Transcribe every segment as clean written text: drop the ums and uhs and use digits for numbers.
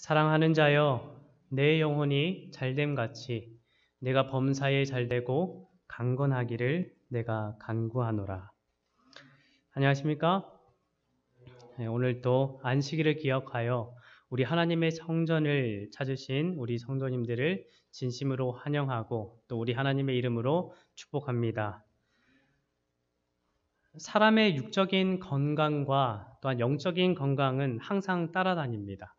사랑하는 자여, 내 영혼이 잘됨같이 내가 범사에 잘되고 강건하기를 내가 간구하노라. 안녕하십니까? 오늘 또 안식일을 기억하여 우리 하나님의 성전을 찾으신 우리 성도님들을 진심으로 환영하고 또 우리 하나님의 이름으로 축복합니다. 사람의 육적인 건강과 또한 영적인 건강은 항상 따라다닙니다.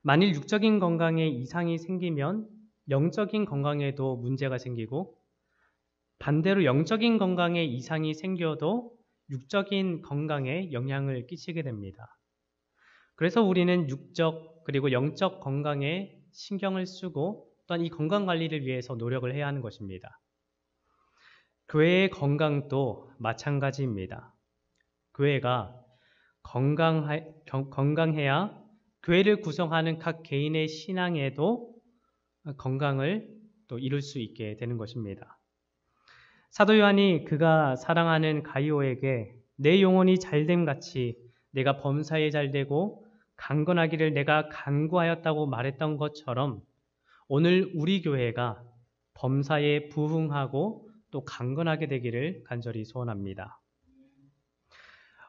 만일 육적인 건강에 이상이 생기면 영적인 건강에도 문제가 생기고, 반대로 영적인 건강에 이상이 생겨도 육적인 건강에 영향을 끼치게 됩니다. 그래서 우리는 육적 그리고 영적 건강에 신경을 쓰고 또한 이 건강 관리를 위해서 노력을 해야 하는 것입니다. 교회의 건강도 마찬가지입니다. 교회가 건강해야 교회를 구성하는 각 개인의 신앙에도 건강을 또 이룰 수 있게 되는 것입니다. 사도 요한이 그가 사랑하는 가이오에게 내 영혼이 잘됨같이 내가 범사에 잘되고 강건하기를 내가 간구하였다고 말했던 것처럼 오늘 우리 교회가 범사에 부흥하고 또 강건하게 되기를 간절히 소원합니다.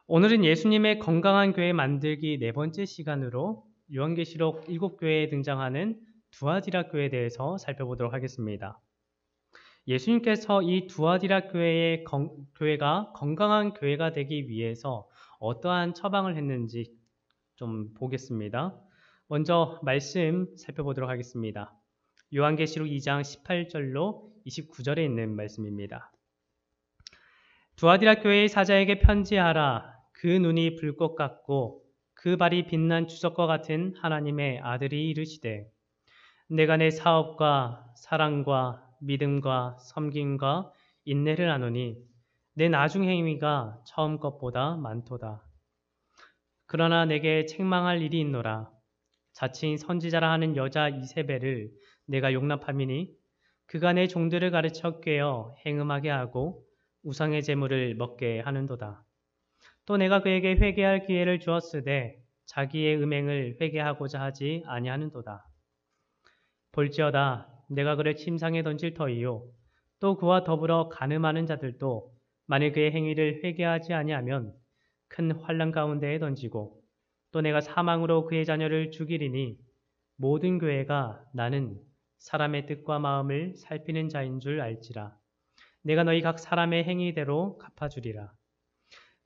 오늘은 예수님의 건강한 교회 만들기 4번째 시간으로 요한계시록 7교회에 등장하는 두아디라 교회에 대해서 살펴보도록 하겠습니다. 예수님께서 이 두아디라 교회가 건강한 교회가 되기 위해서 어떠한 처방을 했는지 좀 보겠습니다. 먼저 말씀 살펴보도록 하겠습니다. 요한계시록 2장 18절로 29절에 있는 말씀입니다. 두아디라 교회의 사자에게 편지하라. 그 눈이 불꽃 같고 그 발이 빛난 주석과 같은 하나님의 아들이 이르시되, 내가 내 사업과 사랑과 믿음과 섬김과 인내를 아노니 내 나중 행위가 처음 것보다 많도다. 그러나 내게 책망할 일이 있노라. 자칭 선지자라 하는 여자 이세벨을 내가 용납함이니 그가 내 종들을 가르쳐 꿰어 행음하게 하고 우상의 제물을 먹게 하는도다. 또 내가 그에게 회개할 기회를 주었으되 자기의 음행을 회개하고자 하지 아니하는도다. 볼지어다 내가 그를 침상에 던질 터이요 또 그와 더불어 간음하는 자들도 만일 그의 행위를 회개하지 아니하면 큰 환난 가운데에 던지고, 또 내가 사망으로 그의 자녀를 죽이리니 모든 교회가 나는 사람의 뜻과 마음을 살피는 자인 줄 알지라. 내가 너희 각 사람의 행위대로 갚아주리라.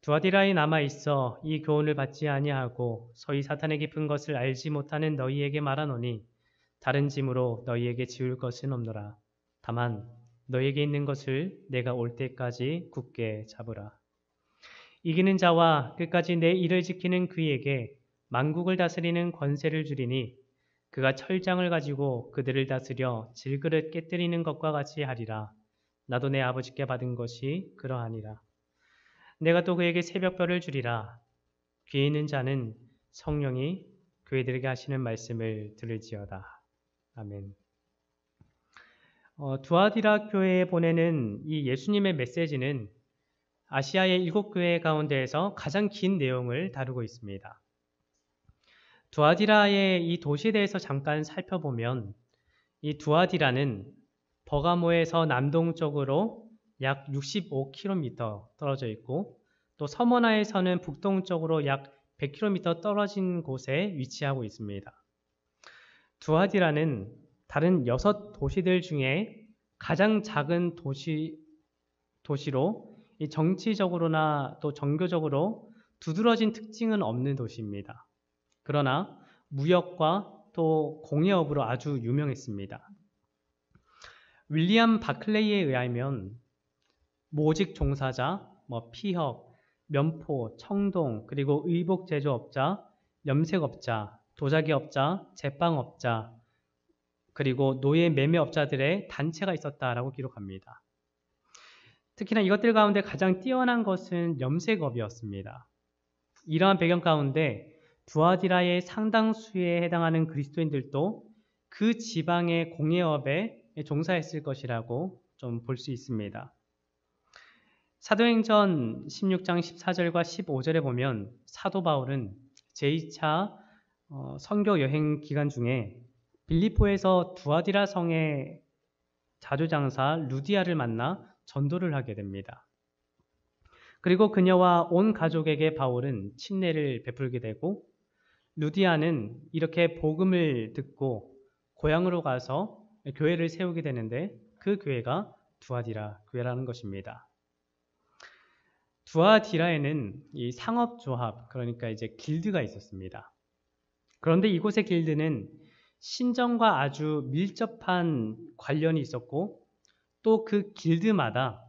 두아디라에 남아있어 이 교훈을 받지 아니하고 서희 사탄의 깊은 것을 알지 못하는 너희에게 말하노니 다른 짐으로 너희에게 지울 것은 없노라. 다만 너희에게 있는 것을 내가 올 때까지 굳게 잡으라. 이기는 자와 끝까지 내 일을 지키는 그에게 만국을 다스리는 권세를 주리니 그가 철장을 가지고 그들을 다스려 질그릇 깨뜨리는 것과 같이 하리라. 나도 내 아버지께 받은 것이 그러하니라. 내가 또 그에게 새벽별을 주리라. 귀에 있는 자는 성령이 교회들에게 하시는 말씀을 들을지어다. 아멘. 두아디라 교회에 보내는 이 예수님의 메시지는 아시아의 7교회 가운데에서 가장 긴 내용을 다루고 있습니다. 두아디라의 이 도시에 대해서 잠깐 살펴보면, 이 두아디라는 버가모에서 남동쪽으로 약 65km 떨어져 있고, 또 서머나에서는 북동쪽으로 약 100km 떨어진 곳에 위치하고 있습니다. 두아디라는 다른 6도시들 중에 가장 작은 도시로 이 정치적으로나 또 종교적으로 두드러진 특징은 없는 도시입니다. 그러나 무역과 또 공예업으로 아주 유명했습니다. 윌리엄 바클레이에 의하면 모직 종사자, 피혁, 면포, 청동, 그리고 의복 제조업자, 염색업자, 도자기업자, 제빵업자, 그리고 노예 매매업자들의 단체가 있었다라고 기록합니다. 특히나 이것들 가운데 가장 뛰어난 것은 염색업이었습니다. 이러한 배경 가운데 두아디라의 상당수에 해당하는 그리스도인들도 그 지방의 공예업에 종사했을 것이라고 좀 볼 수 있습니다. 사도행전 16장 14절과 15절에 보면 사도 바울은 제2차 선교 여행 기간 중에 빌립보에서 두아디라 성의 자주장사 루디아를 만나 전도를 하게 됩니다. 그리고 그녀와 온 가족에게 바울은 친례를 베풀게 되고, 루디아는 이렇게 복음을 듣고 고향으로 가서 교회를 세우게 되는데, 그 교회가 두아디라 교회라는 것입니다. 두아디라에는 이 상업조합, 그러니까 이제 길드가 있었습니다. 그런데 이곳의 길드는 신정과 아주 밀접한 관련이 있었고, 또 그 길드마다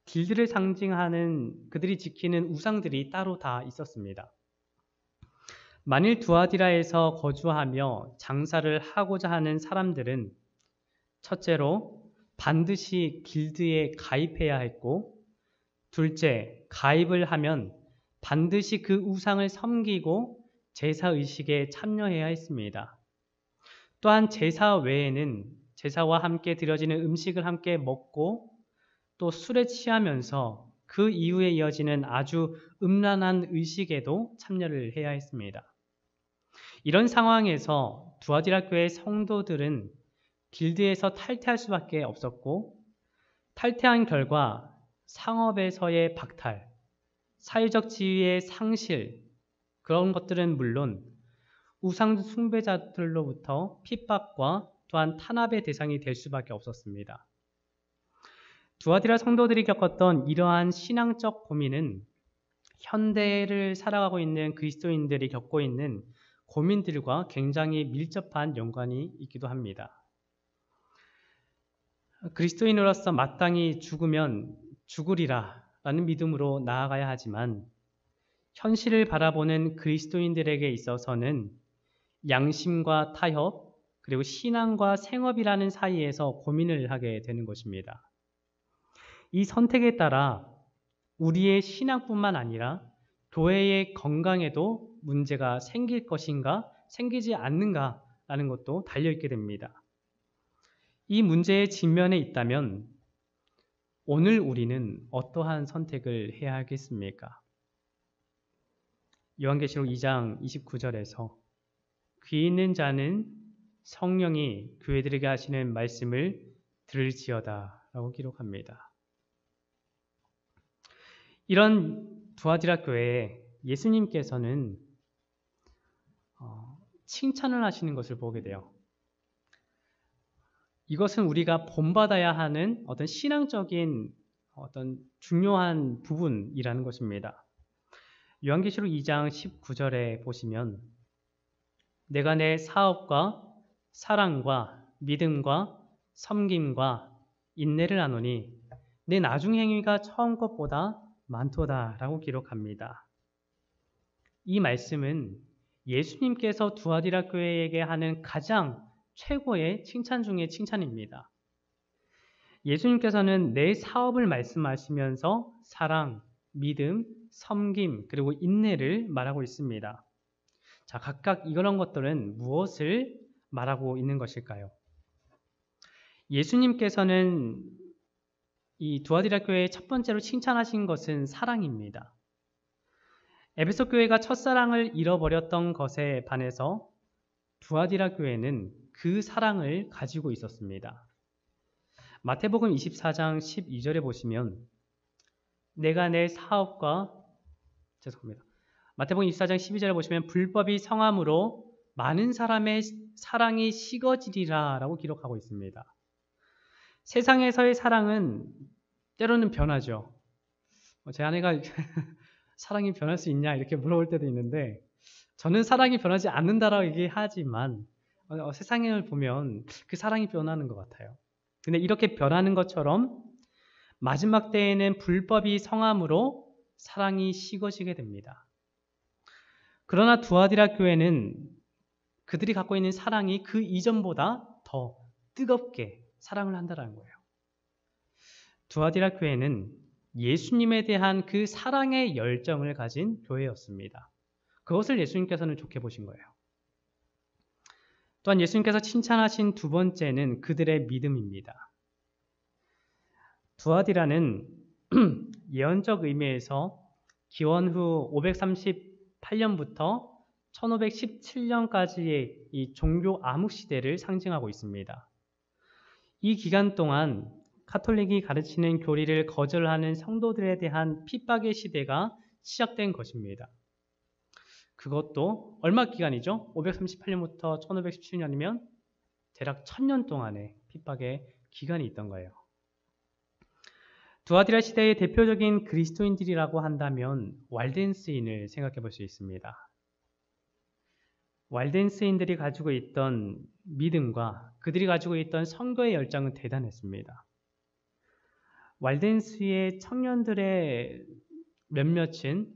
길드를 상징하는 그들이 지키는 우상들이 따로 다 있었습니다. 만일 두아디라에서 거주하며 장사를 하고자 하는 사람들은 첫째로 반드시 길드에 가입해야 했고, 둘째, 가입을 하면 반드시 그 우상을 섬기고 제사의식에 참여해야 했습니다. 또한 제사 외에는 제사와 함께 드려지는 음식을 함께 먹고 또 술에 취하면서 그 이후에 이어지는 아주 음란한 의식에도 참여를 해야 했습니다. 이런 상황에서 두아디라 교회 성도들은 길드에서 탈퇴할 수밖에 없었고, 탈퇴한 결과 상업에서의 박탈, 사회적 지위의 상실, 그런 것들은 물론 우상 숭배자들로부터 핍박과 또한 탄압의 대상이 될 수밖에 없었습니다. 두아디라 성도들이 겪었던 이러한 신앙적 고민은 현대를 살아가고 있는 그리스도인들이 겪고 있는 고민들과 굉장히 밀접한 연관이 있기도 합니다. 그리스도인으로서 마땅히 죽으면 죽으리라 라는 믿음으로 나아가야 하지만, 현실을 바라보는 그리스도인들에게 있어서는 양심과 타협, 그리고 신앙과 생업이라는 사이에서 고민을 하게 되는 것입니다. 이 선택에 따라 우리의 신앙뿐만 아니라 교회의 건강에도 문제가 생길 것인가, 생기지 않는가 라는 것도 달려있게 됩니다. 이 문제의 직면에 있다면 오늘 우리는 어떠한 선택을 해야 하겠습니까? 요한계시록 2장 29절에서 귀 있는 자는 성령이 교회들에게 하시는 말씀을 들을지어다 라고 기록합니다. 이런 두아디라 교회에 예수님께서는 칭찬을 하시는 것을 보게 돼요. 이것은 우리가 본받아야 하는 어떤 신앙적인 어떤 중요한 부분이라는 것입니다. 요한계시록 2장 19절에 보시면 내가 내 사업과 사랑과 믿음과 섬김과 인내를 아노니 내 나중 행위가 처음 것보다 많도다 라고 기록합니다. 이 말씀은 예수님께서 두아디라 교회에게 하는 가장 최고의 칭찬 중의 칭찬입니다. 예수님께서는 내 사업을 말씀하시면서 사랑, 믿음, 섬김, 그리고 인내를 말하고 있습니다. 자, 각각 이런 것들은 무엇을 말하고 있는 것일까요? 예수님께서는 이 두아디라 교회의 첫 번째로 칭찬하신 것은 사랑입니다. 에베소 교회가 첫사랑을 잃어버렸던 것에 반해서 두아디라 교회는 그 사랑을 가지고 있었습니다. 마태복음 24장 12절에 보시면 내가 내 사업과 마태복음 24장 12절에 보시면 불법이 성함으로 많은 사람의 사랑이 식어지리라 라고 기록하고 있습니다. 세상에서의 사랑은 때로는 변하죠. 제 아내가 사랑이 변할 수 있냐 이렇게 물어볼 때도 있는데, 저는 사랑이 변하지 않는다라고 얘기하지만 세상을 보면 그 사랑이 변하는 것 같아요. 근데 이렇게 변하는 것처럼 마지막 때에는 불법이 성함으로 사랑이 식어지게 됩니다. 그러나 두아디라 교회는 그들이 갖고 있는 사랑이 그 이전보다 더 뜨겁게 사랑을 한다는 거예요. 두아디라 교회는 예수님에 대한 그 사랑의 열정을 가진 교회였습니다. 그것을 예수님께서는 좋게 보신 거예요. 또한 예수님께서 칭찬하신 두 번째는 그들의 믿음입니다. 두아디라는 예언적 의미에서 기원 후 538년부터 1517년까지의 이 종교 암흑 시대를 상징하고 있습니다. 이 기간 동안 카톨릭이 가르치는 교리를 거절하는 성도들에 대한 핍박의 시대가 시작된 것입니다. 그것도 얼마 기간이죠? 538년부터 1517년이면 대략 1000년 동안의 핍박의 기간이 있던 거예요. 두아디라 시대의 대표적인 그리스도인들이라고 한다면 왈덴스인을 생각해 볼 수 있습니다. 왈덴스인들이 가지고 있던 믿음과 그들이 가지고 있던 선교의 열정은 대단했습니다. 왈덴스의 청년들의 몇몇은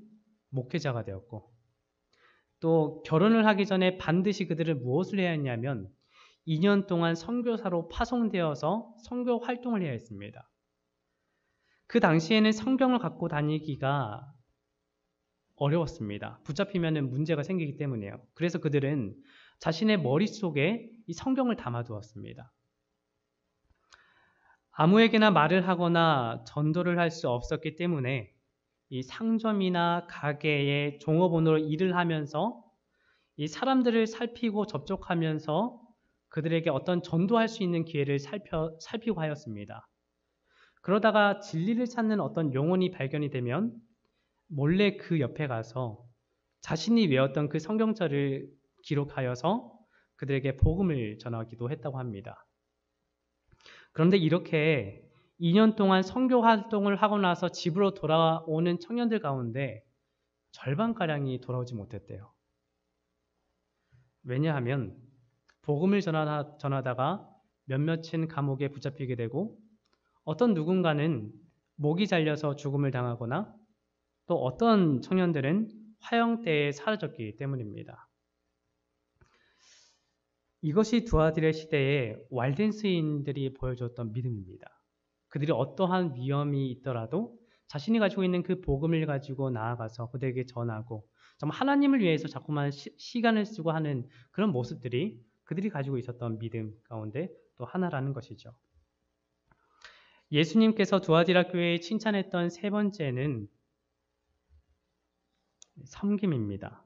목회자가 되었고 또 결혼을 하기 전에 반드시 그들은 무엇을 해야 했냐면 2년 동안 선교사로 파송되어서 선교 활동을 해야 했습니다. 그 당시에는 성경을 갖고 다니기가 어려웠습니다. 붙잡히면 문제가 생기기 때문에요. 그래서 그들은 자신의 머릿속에 이 성경을 담아두었습니다. 아무에게나 말을 하거나 전도를 할 수 없었기 때문에 이 상점이나 가게에 종업원으로 일을 하면서 이 사람들을 살피고 접촉하면서 그들에게 어떤 전도할 수 있는 기회를 살피고 하였습니다. 그러다가 진리를 찾는 어떤 영혼이 발견이 되면 몰래 그 옆에 가서 자신이 외웠던 그 성경절을 기록하여서 그들에게 복음을 전하기도 했다고 합니다. 그런데 이렇게 2년 동안 선교 활동을 하고 나서 집으로 돌아오는 청년들 가운데 절반가량이 돌아오지 못했대요. 왜냐하면 복음을 전하다가 몇몇은 감옥에 붙잡히게 되고 어떤 누군가는 목이 잘려서 죽음을 당하거나 또 어떤 청년들은 화형대에 사라졌기 때문입니다. 이것이 두아디라 시대의 왈덴스인들이 보여줬던 믿음입니다. 그들이 어떠한 위험이 있더라도 자신이 가지고 있는 그 복음을 가지고 나아가서 그들에게 전하고 정말 하나님을 위해서 자꾸만 시간을 쓰고 하는 그런 모습들이 그들이 가지고 있었던 믿음 가운데 또 하나라는 것이죠. 예수님께서 두아디라 교회에 칭찬했던 세 번째는 섬김입니다.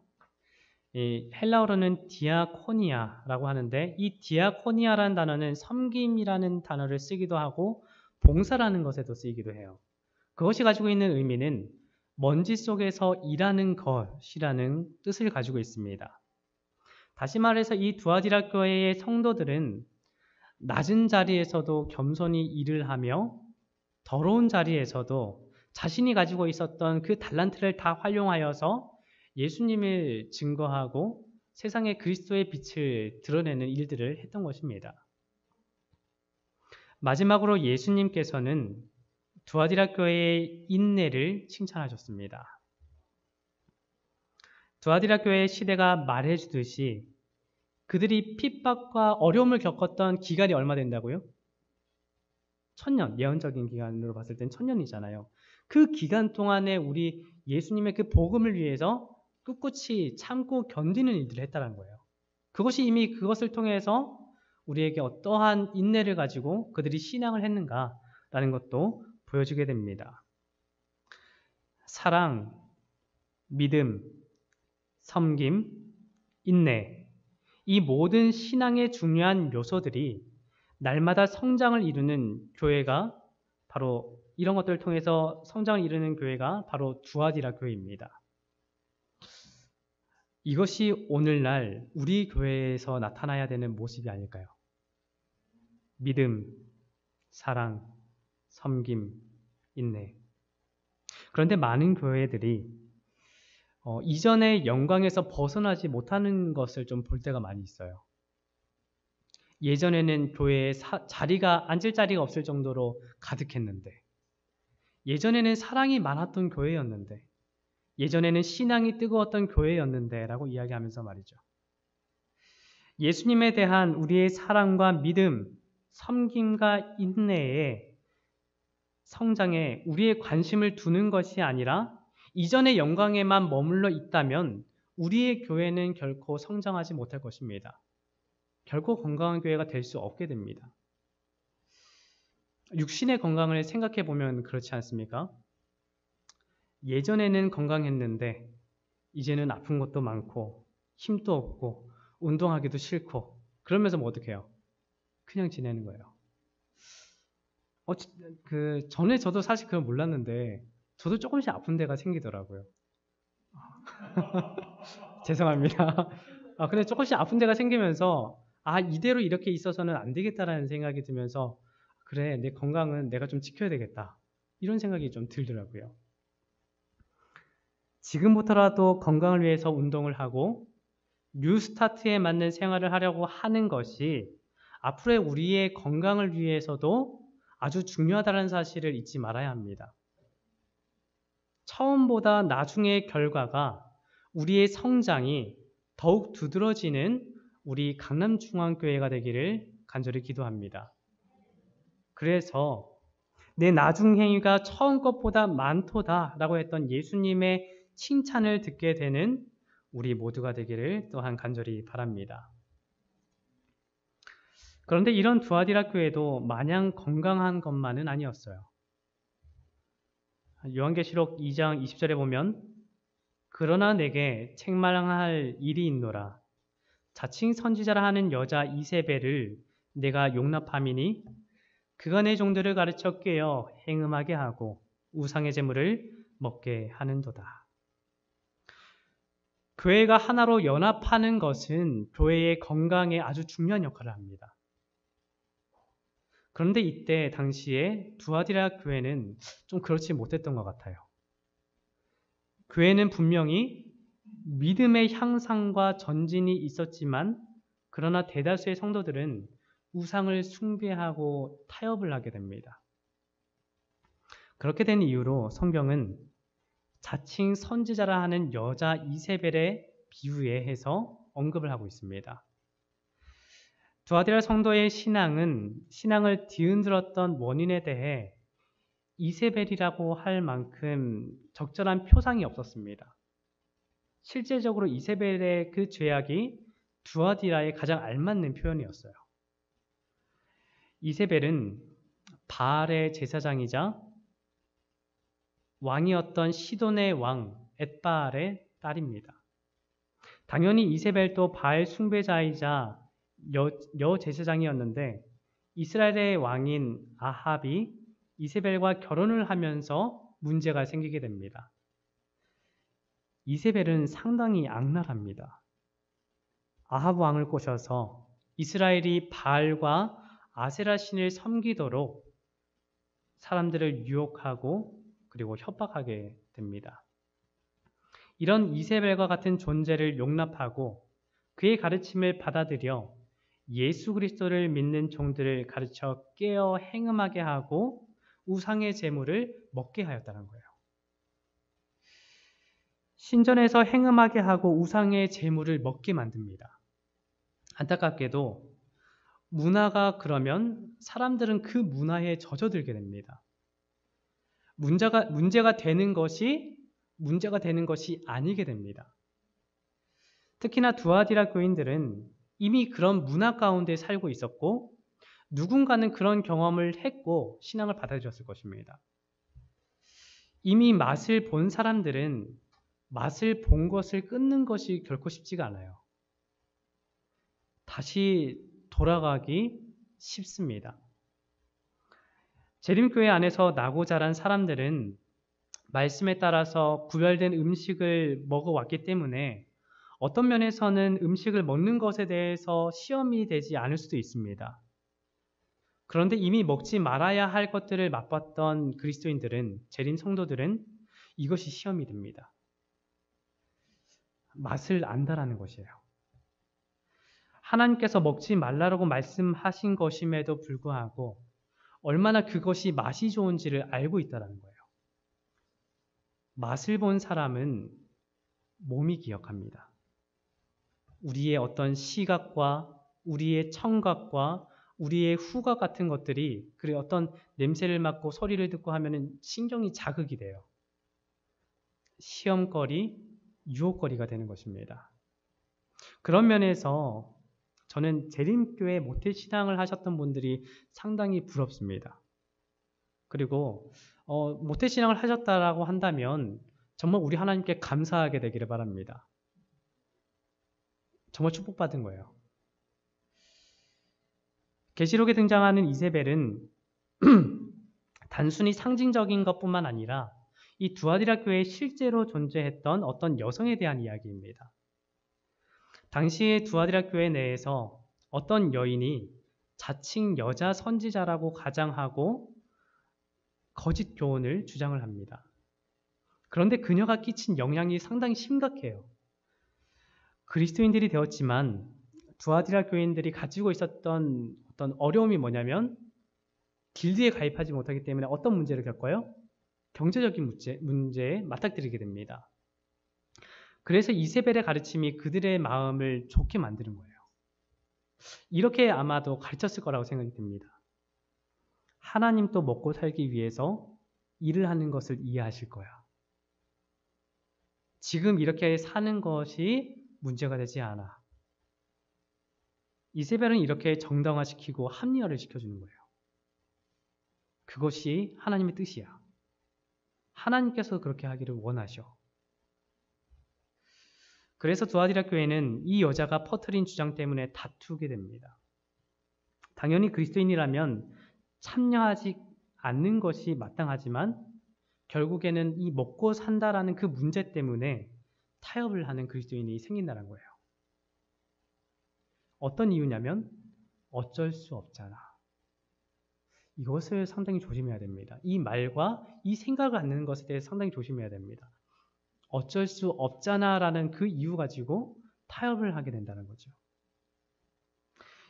이 헬라어로는 디아코니아라고 하는데 이 디아코니아라는 단어는 섬김이라는 단어를 쓰기도 하고 봉사라는 것에도 쓰이기도 해요. 그것이 가지고 있는 의미는 먼지 속에서 일하는 것이라는 뜻을 가지고 있습니다. 다시 말해서 이 두아디라 교회의 성도들은 낮은 자리에서도 겸손히 일을 하며 더러운 자리에서도 자신이 가지고 있었던 그 달란트를 다 활용하여서 예수님을 증거하고 세상에 그리스도의 빛을 드러내는 일들을 했던 것입니다. 마지막으로 예수님께서는 두아디라 교회의 인내를 칭찬하셨습니다. 두아디라 교회의 시대가 말해주듯이 그들이 핍박과 어려움을 겪었던 기간이 얼마 된다고요? 1000년, 예언적인 기간으로 봤을 땐 1000년이잖아요. 그 기간 동안에 우리 예수님의 그 복음을 위해서 꿋꿋이 참고 견디는 일들을 했다는 거예요. 그것이 이미 그것을 통해서 우리에게 어떠한 인내를 가지고 그들이 신앙을 했는가라는 것도 보여주게 됩니다. 사랑, 믿음, 섬김, 인내, 이 모든 신앙의 중요한 요소들이 날마다 성장을 이루는 교회가 바로 이런 것들을 통해서 성장을 이루는 교회가 바로 두아디라 교회입니다. 이것이 오늘날 우리 교회에서 나타나야 되는 모습이 아닐까요? 믿음, 사랑, 섬김, 인내. 그런데 많은 교회들이 이전의 영광에서 벗어나지 못하는 것을 좀 볼 때가 많이 있어요. 예전에는 교회에 앉을 자리가 없을 정도로 가득했는데, 예전에는 사랑이 많았던 교회였는데, 예전에는 신앙이 뜨거웠던 교회였는데 라고 이야기하면서 말이죠. 예수님에 대한 우리의 사랑과 믿음, 섬김과 인내의 성장에 우리의 관심을 두는 것이 아니라 이전의 영광에만 머물러 있다면 우리의 교회는 결코 성장하지 못할 것입니다. 결코 건강한 교회가 될 수 없게 됩니다. 육신의 건강을 생각해 보면 그렇지 않습니까? 예전에는 건강했는데 이제는 아픈 것도 많고 힘도 없고 운동하기도 싫고 그러면서 뭐 어떻게 해요? 그냥 지내는 거예요. 전에 저도 사실 그걸 몰랐는데 저도 조금씩 아픈 데가 생기더라고요. 죄송합니다. 근데 조금씩 아픈 데가 생기면서 이대로 이렇게 있어서는 안 되겠다라는 생각이 들면서 그래, 내 건강은 내가 좀 지켜야 되겠다. 이런 생각이 좀 들더라고요. 지금부터라도 건강을 위해서 운동을 하고 뉴스타트에 맞는 생활을 하려고 하는 것이 앞으로의 우리의 건강을 위해서도 아주 중요하다는 사실을 잊지 말아야 합니다. 처음보다 나중의 결과가 우리의 성장이 더욱 두드러지는 우리 강남중앙교회가 되기를 간절히 기도합니다. 그래서 내 나중 행위가 처음 것보다 많도다라고 했던 예수님의 칭찬을 듣게 되는 우리 모두가 되기를 또한 간절히 바랍니다. 그런데 이런 두아디라 교회도 마냥 건강한 것만은 아니었어요. 요한계시록 2장 20절에 보면 그러나 내게 책망할 일이 있노라. 자칭 선지자라 하는 여자 이세벨을 내가 용납함이니 그가 내 종들을 가르쳐 깨어 행음하게 하고 우상의 제물을 먹게 하는도다. 교회가 하나로 연합하는 것은 교회의 건강에 아주 중요한 역할을 합니다. 그런데 이때 당시에 두아디라 교회는 좀 그렇지 못했던 것 같아요. 교회는 분명히 믿음의 향상과 전진이 있었지만 그러나 대다수의 성도들은 우상을 숭배하고 타협을 하게 됩니다. 그렇게 된 이유로 성경은 자칭 선지자라 하는 여자 이세벨의 비유에 해서 언급을 하고 있습니다. 두아디라 성도의 신앙을 뒤흔들었던 원인에 대해 이세벨이라고 할 만큼 적절한 표상이 없었습니다. 실제적으로 이세벨의 그 죄악이 두아디라에 가장 알맞는 표현이었어요. 이세벨은 바알의 제사장이자 왕이었던 시돈의 왕 엣바알의 딸입니다. 당연히 이세벨도 바알 숭배자이자 여제사장이었는데 이스라엘의 왕인 아합이 이세벨과 결혼을 하면서 문제가 생기게 됩니다. 이세벨은 상당히 악랄합니다. 아합 왕을 꼬셔서 이스라엘이 바알과 아세라 신을 섬기도록 사람들을 유혹하고 그리고 협박하게 됩니다. 이런 이세벨과 같은 존재를 용납하고 그의 가르침을 받아들여 예수 그리스도를 믿는 종들을 가르쳐 깨어 행음하게 하고 우상의 제물을 먹게 하였다는 거예요. 신전에서 행음하게 하고 우상의 제물을 먹게 만듭니다. 안타깝게도 문화가 그러면 사람들은 그 문화에 젖어들게 됩니다. 문제가 되는 것이 아니게 됩니다. 특히나 두아디라 교인들은 이미 그런 문화 가운데 살고 있었고 누군가는 그런 경험을 했고 신앙을 받아들였을 것입니다. 이미 맛을 본 사람들은 맛을 본 것을 끊는 것이 결코 쉽지가 않아요. 다시 돌아가기 쉽습니다. 재림교회 안에서 나고 자란 사람들은 말씀에 따라서 구별된 음식을 먹어왔기 때문에 어떤 면에서는 음식을 먹는 것에 대해서 시험이 되지 않을 수도 있습니다. 그런데 이미 먹지 말아야 할 것들을 맛봤던 그리스도인들은, 재림 성도들은 이것이 시험이 됩니다. 맛을 안다라는 것이에요. 하나님께서 먹지 말라고 말씀하신 것임에도 불구하고 얼마나 그것이 맛이 좋은지를 알고 있다는 거예요. 맛을 본 사람은 몸이 기억합니다. 우리의 어떤 시각과 우리의 청각과 우리의 후각 같은 것들이 그리고 어떤 냄새를 맡고 소리를 듣고 하면은 신경이 자극이 돼요. 시험거리, 유혹거리가 되는 것입니다. 그런 면에서 저는 재림교회 모태신앙을 하셨던 분들이 상당히 부럽습니다. 그리고 모태신앙을 하셨다라고 한다면 정말 우리 하나님께 감사하게 되기를 바랍니다. 정말 축복받은 거예요. 계시록에 등장하는 이세벨은 단순히 상징적인 것뿐만 아니라 이 두아디라 교회에 실제로 존재했던 어떤 여성에 대한 이야기입니다. 당시의 두아디라 교회 내에서 어떤 여인이 자칭 여자 선지자라고 가장하고 거짓 교훈을 주장을 합니다. 그런데 그녀가 끼친 영향이 상당히 심각해요. 그리스도인들이 되었지만 두아디라 교인들이 가지고 있었던 어떤 어려움이 뭐냐면 길드에 가입하지 못하기 때문에 어떤 문제를 겪어요? 경제적인 문제에 맞닥뜨리게 됩니다. 그래서 이세벨의 가르침이 그들의 마음을 좋게 만드는 거예요. 이렇게 아마도 가르쳤을 거라고 생각이 듭니다. 하나님도 먹고 살기 위해서 일을 하는 것을 이해하실 거야. 지금 이렇게 사는 것이 문제가 되지 않아. 이세벨은 이렇게 정당화시키고 합리화를 시켜주는 거예요. 그것이 하나님의 뜻이야. 하나님께서 그렇게 하기를 원하셔. 그래서 두아디라 교회는 이 여자가 퍼뜨린 주장 때문에 다투게 됩니다. 당연히 그리스도인이라면 참여하지 않는 것이 마땅하지만 결국에는 이 먹고 산다라는 그 문제 때문에 타협을 하는 그리스도인이 생긴다는 거예요. 어떤 이유냐면 어쩔 수 없잖아. 이것을 상당히 조심해야 됩니다. 이 말과 이 생각을 갖는 것에 대해서 상당히 조심해야 됩니다. 어쩔 수 없잖아라는 그 이유 가지고 타협을 하게 된다는 거죠.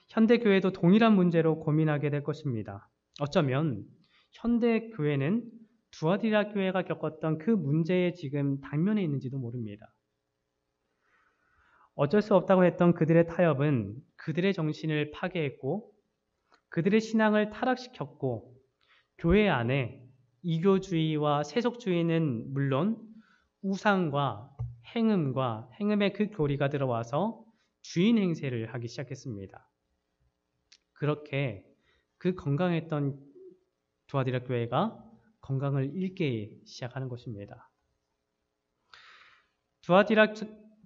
현대 교회도 동일한 문제로 고민하게 될 것입니다. 어쩌면 현대 교회는 두아디라 교회가 겪었던 그 문제에 지금 당면에 있는지도 모릅니다. 어쩔 수 없다고 했던 그들의 타협은 그들의 정신을 파괴했고 그들의 신앙을 타락시켰고 교회 안에 이교주의와 세속주의는 물론 우상과 행음의 그 교리가 들어와서 주인 행세를 하기 시작했습니다. 그렇게 그 건강했던 두아디라 교회가 건강을 잃기 시작하는 것입니다. 두아디라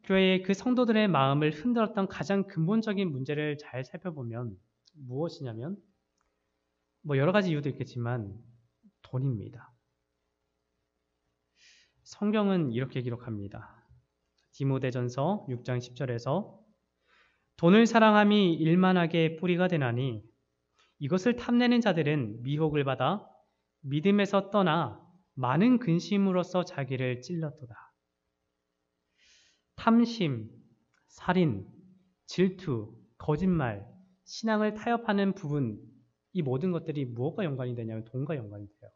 교회의 그 성도들의 마음을 흔들었던 가장 근본적인 문제를 잘 살펴보면 무엇이냐면 여러 가지 이유도 있겠지만 돈입니다. 성경은 이렇게 기록합니다. 디모데전서 6장 10절에서 돈을 사랑함이 일만하게 뿌리가 되나니 이것을 탐내는 자들은 미혹을 받아 믿음에서 떠나 많은 근심으로써 자기를 찔렀도다. 탐심, 살인, 질투, 거짓말, 신앙을 타협하는 부분, 이 모든 것들이 무엇과 연관이 되냐면 돈과 연관이 돼요.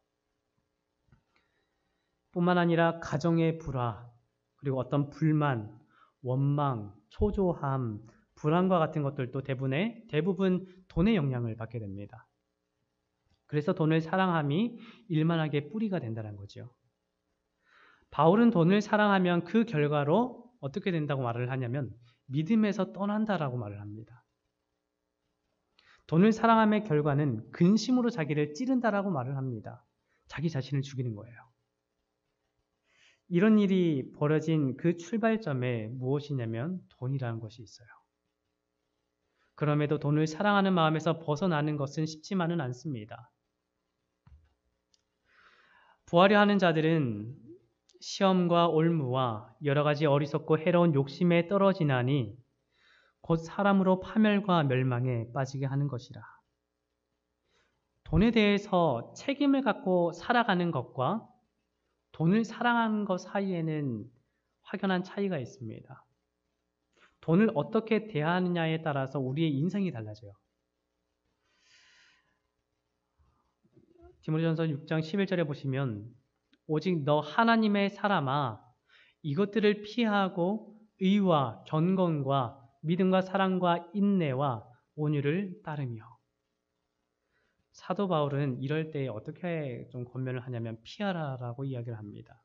뿐만 아니라 가정의 불화, 그리고 어떤 불만, 원망, 초조함, 불안과 같은 것들도 대부분 돈의 영향을 받게 됩니다. 그래서 돈을 사랑함이 일만하게 뿌리가 된다는 거죠. 바울은 돈을 사랑하면 그 결과로 어떻게 된다고 말을 하냐면 믿음에서 떠난다라고 말을 합니다. 돈을 사랑함의 결과는 근심으로 자기를 찌른다라고 말을 합니다. 자기 자신을 죽이는 거예요. 이런 일이 벌어진 그 출발점에 무엇이냐면 돈이라는 것이 있어요. 그럼에도 돈을 사랑하는 마음에서 벗어나는 것은 쉽지만은 않습니다. 부하려 하는 자들은 시험과 올무와 여러 가지 어리석고 해로운 욕심에 떨어지나니 곧 사람으로 파멸과 멸망에 빠지게 하는 것이라. 돈에 대해서 책임을 갖고 살아가는 것과 돈을 사랑하는 것 사이에는 확연한 차이가 있습니다. 돈을 어떻게 대하느냐에 따라서 우리의 인생이 달라져요. 디모데전서 6장 11절에 보시면 오직 너 하나님의 사람아 이것들을 피하고 의와 경건과 믿음과 사랑과 인내와 온유를 따르며. 사도 바울은 이럴 때 어떻게 좀 권면을 하냐면 피하라라고 이야기를 합니다.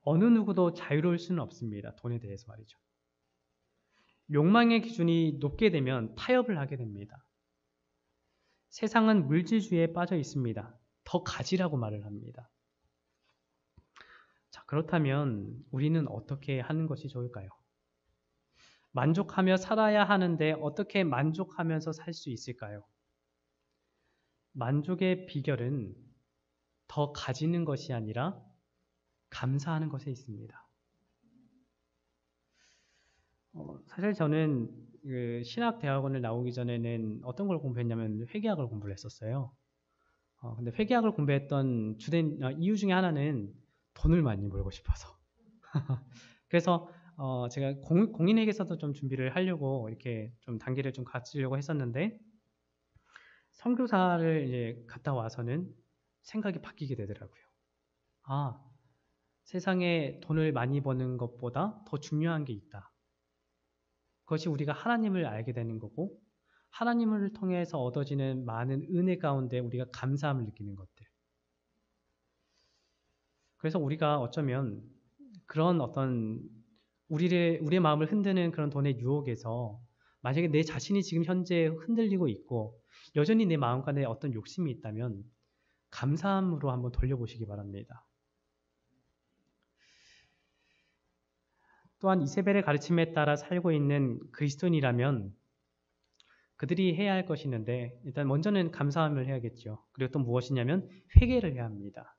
어느 누구도 자유로울 수는 없습니다. 돈에 대해서 말이죠. 욕망의 기준이 높게 되면 타협을 하게 됩니다. 세상은 물질주의에 빠져 있습니다. 더 가지라고 말을 합니다. 자, 그렇다면 우리는 어떻게 하는 것이 좋을까요? 만족하며 살아야 하는데 어떻게 만족하면서 살 수 있을까요? 만족의 비결은 더 가지는 것이 아니라 감사하는 것에 있습니다. 사실 저는 그 신학대학원을 나오기 전에는 어떤 걸 공부했냐면 회계학을 공부를 했었어요. 근데 회계학을 공부했던 주된 이유 중에 하나는 돈을 많이 벌고 싶어서. 그래서 제가 공인회계사도 좀 준비를 하려고 이렇게 좀 단계를 좀 갖추려고 했었는데 선교사를 이제 갔다 와서는 생각이 바뀌게 되더라고요. 아, 세상에 돈을 많이 버는 것보다 더 중요한 게 있다. 그것이 우리가 하나님을 알게 되는 거고 하나님을 통해서 얻어지는 많은 은혜 가운데 우리가 감사함을 느끼는 것들. 그래서 우리가 어쩌면 그런 어떤 우리의 마음을 흔드는 그런 돈의 유혹에서 만약에 내 자신이 지금 현재 흔들리고 있고 여전히 내 마음간에 어떤 욕심이 있다면 감사함으로 한번 돌려보시기 바랍니다. 또한 이세벨의 가르침에 따라 살고 있는 그리스도인이라면 그들이 해야 할 것이 있는데 일단 먼저는 감사함을 해야겠죠. 그리고 또 무엇이냐면 회개를 해야 합니다.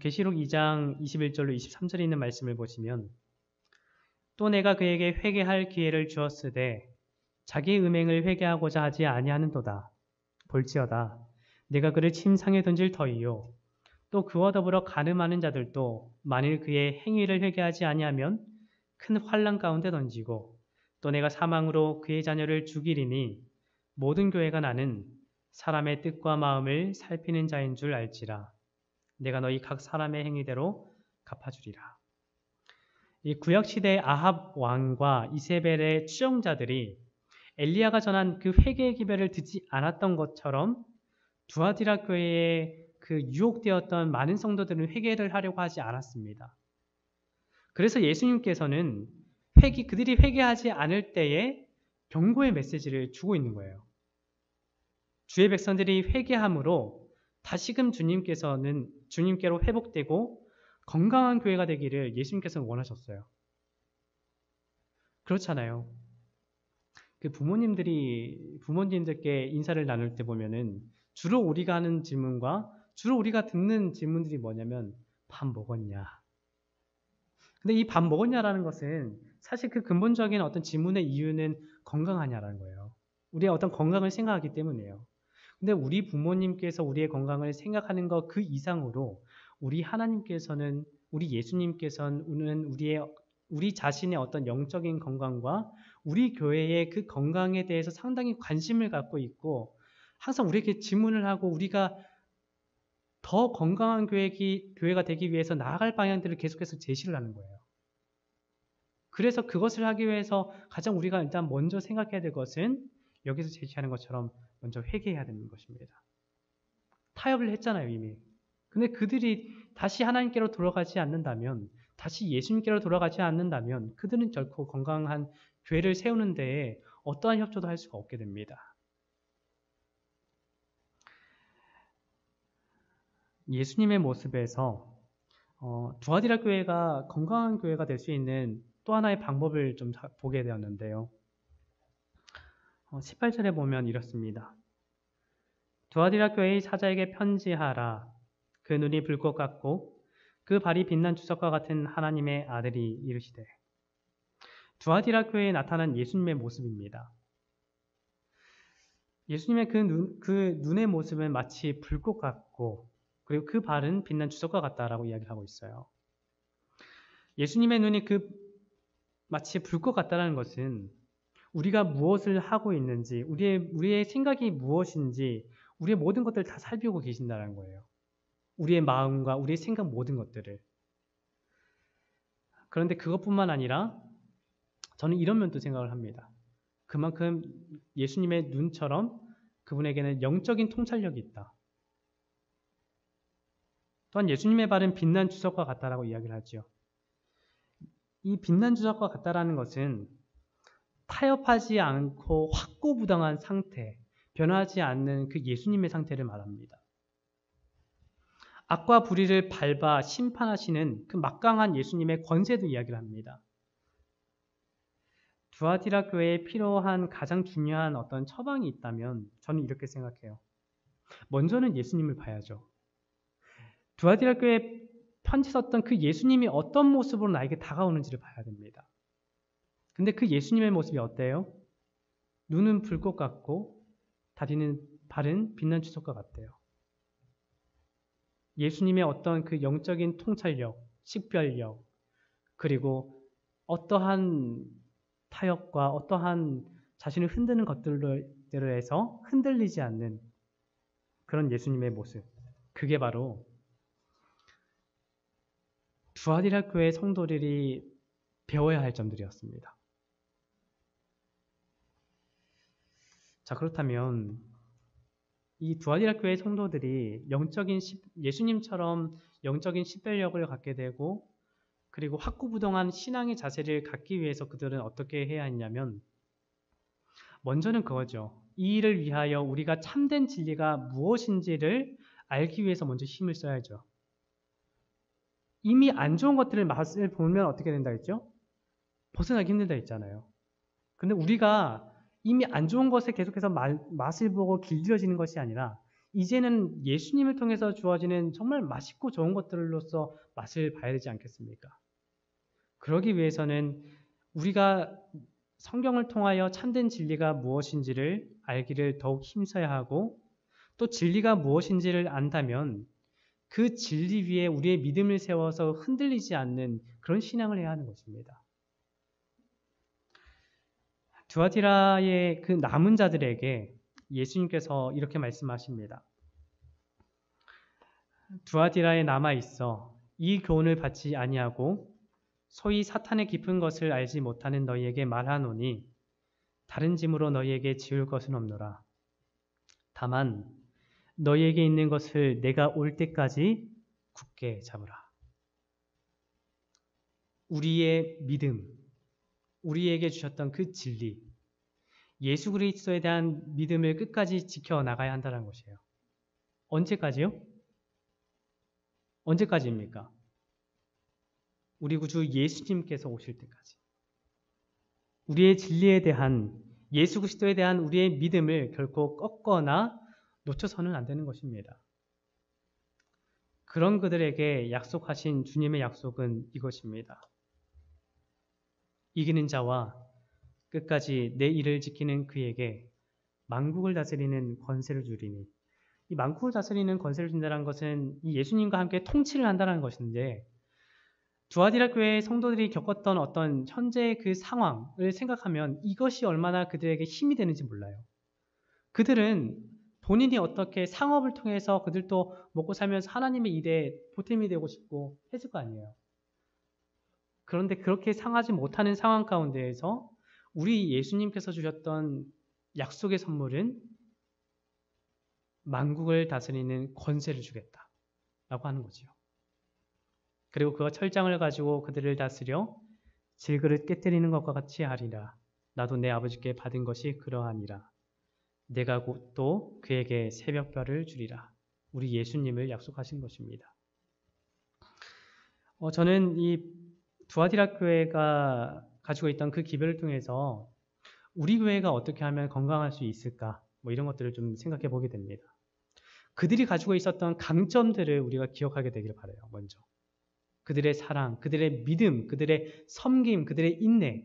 계시록 2장 21절로 23절에 있는 말씀을 보시면 또 내가 그에게 회개할 기회를 주었으되 자기의 음행을 회개하고자 하지 아니하는도다. 볼지어다 내가 그를 침상에 던질 터이요 또 그와 더불어 간음하는 자들도 만일 그의 행위를 회개하지 아니하면 큰 환난 가운데 던지고 또 내가 사망으로 그의 자녀를 죽이리니 모든 교회가 나는 사람의 뜻과 마음을 살피는 자인 줄 알지라. 내가 너희 각 사람의 행위대로 갚아주리라. 이 구약시대 아합 왕과 이세벨의 추종자들이 엘리야가 전한 그 회개의 기별을 듣지 않았던 것처럼 두아디라 교회에 그 유혹되었던 많은 성도들은 회개를 하려고 하지 않았습니다. 그래서 예수님께서는 그들이 회개하지 않을 때에 경고의 메시지를 주고 있는 거예요. 주의 백성들이 회개함으로 다시금 주님께로 회복되고 건강한 교회가 되기를 예수님께서는 원하셨어요. 그렇잖아요. 그 부모님들께 인사를 나눌 때 보면은 주로 우리가 하는 질문과 주로 우리가 듣는 질문들이 뭐냐면 밥 먹었냐? 근데 이 밥 먹었냐라는 것은 사실 그 근본적인 어떤 질문의 이유는 건강하냐라는 거예요. 우리의 어떤 건강을 생각하기 때문이에요. 근데 우리 부모님께서 우리의 건강을 생각하는 것 그 이상으로 우리 하나님께서는 우리 예수님께서는 우리 자신의 어떤 영적인 건강과 우리 교회의 그 건강에 대해서 상당히 관심을 갖고 있고 항상 우리에게 질문을 하고 우리가 더 건강한 교회가 되기 위해서 나아갈 방향들을 계속해서 제시를 하는 거예요. 그래서 그것을 하기 위해서 가장 우리가 일단 먼저 생각해야 될 것은 여기서 제시하는 것처럼 먼저 회개해야 되는 것입니다. 타협을 했잖아요, 이미. 근데 그들이 다시 하나님께로 돌아가지 않는다면, 다시 예수님께로 돌아가지 않는다면 그들은 결코 건강한 교회를 세우는 데에 어떠한 협조도 할 수가 없게 됩니다. 예수님의 모습에서 두아디라 교회가 건강한 교회가 될 수 있는 또 하나의 방법을 좀 보게 되었는데요. 18절에 보면 이렇습니다. 두아디라 교회의 사자에게 편지하라. 그 눈이 불꽃 같고 그 발이 빛난 주석과 같은 하나님의 아들이 이르시되. 두아디라 교회에 나타난 예수님의 모습입니다. 예수님의 그 눈의 모습은 마치 불꽃 같고 그리고 그 발은 빛난 주석과 같다라고 이야기를 하고 있어요. 예수님의 눈이 마치 불꽃 같다라는 것은 우리가 무엇을 하고 있는지, 우리의 생각이 무엇인지, 우리의 모든 것들을 다 살피고 계신다는 거예요. 우리의 마음과 우리의 생각 모든 것들을. 그런데 그것뿐만 아니라 저는 이런 면도 생각을 합니다. 그만큼 예수님의 눈처럼 그분에게는 영적인 통찰력이 있다. 또한 예수님의 발은 빛난 주석과 같다라고 이야기를 하죠. 이 빛난 주석과 같다라는 것은 타협하지 않고 확고부당한 상태, 변하지 않는 그 예수님의 상태를 말합니다. 악과 불의를 밟아 심판하시는 그 막강한 예수님의 권세도 이야기를 합니다. 두아디라 교회에 필요한 가장 중요한 어떤 처방이 있다면 저는 이렇게 생각해요. 먼저는 예수님을 봐야죠. 두아디라 교회에 편지 썼던 그 예수님이 어떤 모습으로 나에게 다가오는지를 봐야 됩니다. 근데 그 예수님의 모습이 어때요? 눈은 불꽃 같고 발은 빛난 주석과 같대요. 예수님의 어떤 그 영적인 통찰력, 식별력, 그리고 어떠한 타협과 어떠한 자신을 흔드는 것들로 해서 흔들리지 않는 그런 예수님의 모습. 그게 바로 두아디라 교회 성도들이 배워야 할 점들이었습니다. 자, 그렇다면 이 두아디라 교회 성도들이 예수님처럼 영적인 식별력을 갖게 되고 그리고 확고부동한 신앙의 자세를 갖기 위해서 그들은 어떻게 해야 했냐면 먼저는 그거죠. 이 일을 위하여 우리가 참된 진리가 무엇인지를 알기 위해서 먼저 힘을 써야죠. 이미 안 좋은 것들을 맛을 보면 어떻게 된다 했죠? 벗어나기 힘들다 했잖아요. 근데 우리가 이미 안 좋은 것에 계속해서 맛을 보고 길들여지는 것이 아니라 이제는 예수님을 통해서 주어지는 정말 맛있고 좋은 것들로서 맛을 봐야 되지 않겠습니까? 그러기 위해서는 우리가 성경을 통하여 참된 진리가 무엇인지를 알기를 더욱 힘써야 하고 또 진리가 무엇인지를 안다면 그 진리 위에 우리의 믿음을 세워서 흔들리지 않는 그런 신앙을 해야 하는 것입니다. 두아디라의 그 남은 자들에게 예수님께서 이렇게 말씀하십니다. 두아디라에 남아 있어 이 교훈을 받지 아니하고 소위 사탄의 깊은 것을 알지 못하는 너희에게 말하노니 다른 짐으로 너희에게 지울 것은 없노라. 다만 너희에게 있는 것을 내가 올 때까지 굳게 잡으라. 우리의 믿음, 우리에게 주셨던 그 진리, 예수 그리스도에 대한 믿음을 끝까지 지켜나가야 한다는 것이에요. 언제까지요? 언제까지입니까? 우리 구주 예수님께서 오실 때까지. 우리의 진리에 대한, 예수 그리스도에 대한 우리의 믿음을 결코 꺾거나 놓쳐서는 안 되는 것입니다. 그런 그들에게 약속하신 주님의 약속은 이것입니다. 이기는 자와 끝까지 내 일을 지키는 그에게 만국을 다스리는 권세를 주리니, 이 만국을 다스리는 권세를 준다는 것은 이 예수님과 함께 통치를 한다는 것인데, 두아디라 교회의 성도들이 겪었던 어떤 현재의 그 상황을 생각하면 이것이 얼마나 그들에게 힘이 되는지 몰라요. 그들은 본인이 어떻게 상업을 통해서 그들도 먹고 살면서 하나님의 일에 보탬이 되고 싶고 했을 거 아니에요. 그런데 그렇게 상하지 못하는 상황 가운데에서 우리 예수님께서 주셨던 약속의 선물은 만국을 다스리는 권세를 주겠다라고 하는 거지요. 그리고 그 철장을 가지고 그들을 다스려 질그릇 깨뜨리는 것과 같이 하리라. 나도 내 아버지께 받은 것이 그러하니라. 내가 곧 또 그에게 새벽별을 주리라. 우리 예수님을 약속하신 것입니다. 저는 이 두아디라 교회가 가지고 있던 그 기별을 통해서 우리 교회가 어떻게 하면 건강할 수 있을까? 이런 것들을 좀 생각해 보게 됩니다. 그들이 가지고 있었던 강점들을 우리가 기억하게 되기를 바라요. 먼저. 그들의 사랑, 그들의 믿음, 그들의 섬김, 그들의 인내.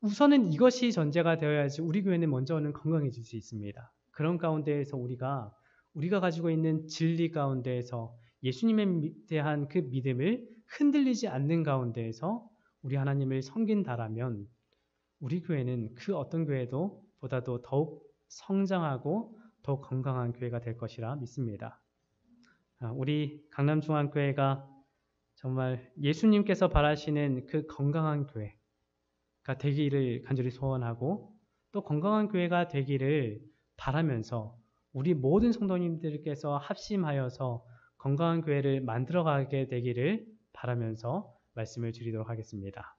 우선은 이것이 전제가 되어야지 우리 교회는 먼저는 건강해질 수 있습니다. 그런 가운데에서 우리가 가지고 있는 진리 가운데에서 예수님에 대한 그 믿음을 흔들리지 않는 가운데에서 우리 하나님을 섬긴다라면 우리 교회는 그 어떤 교회도 보다도 더욱 성장하고 더욱 건강한 교회가 될 것이라 믿습니다. 우리 강남중앙교회가 정말 예수님께서 바라시는 그 건강한 교회가 되기를 간절히 소원하고 또 건강한 교회가 되기를 바라면서 우리 모든 성도님들께서 합심하여서 건강한 교회를 만들어가게 되기를 바라면서 말씀을 드리도록 하겠습니다.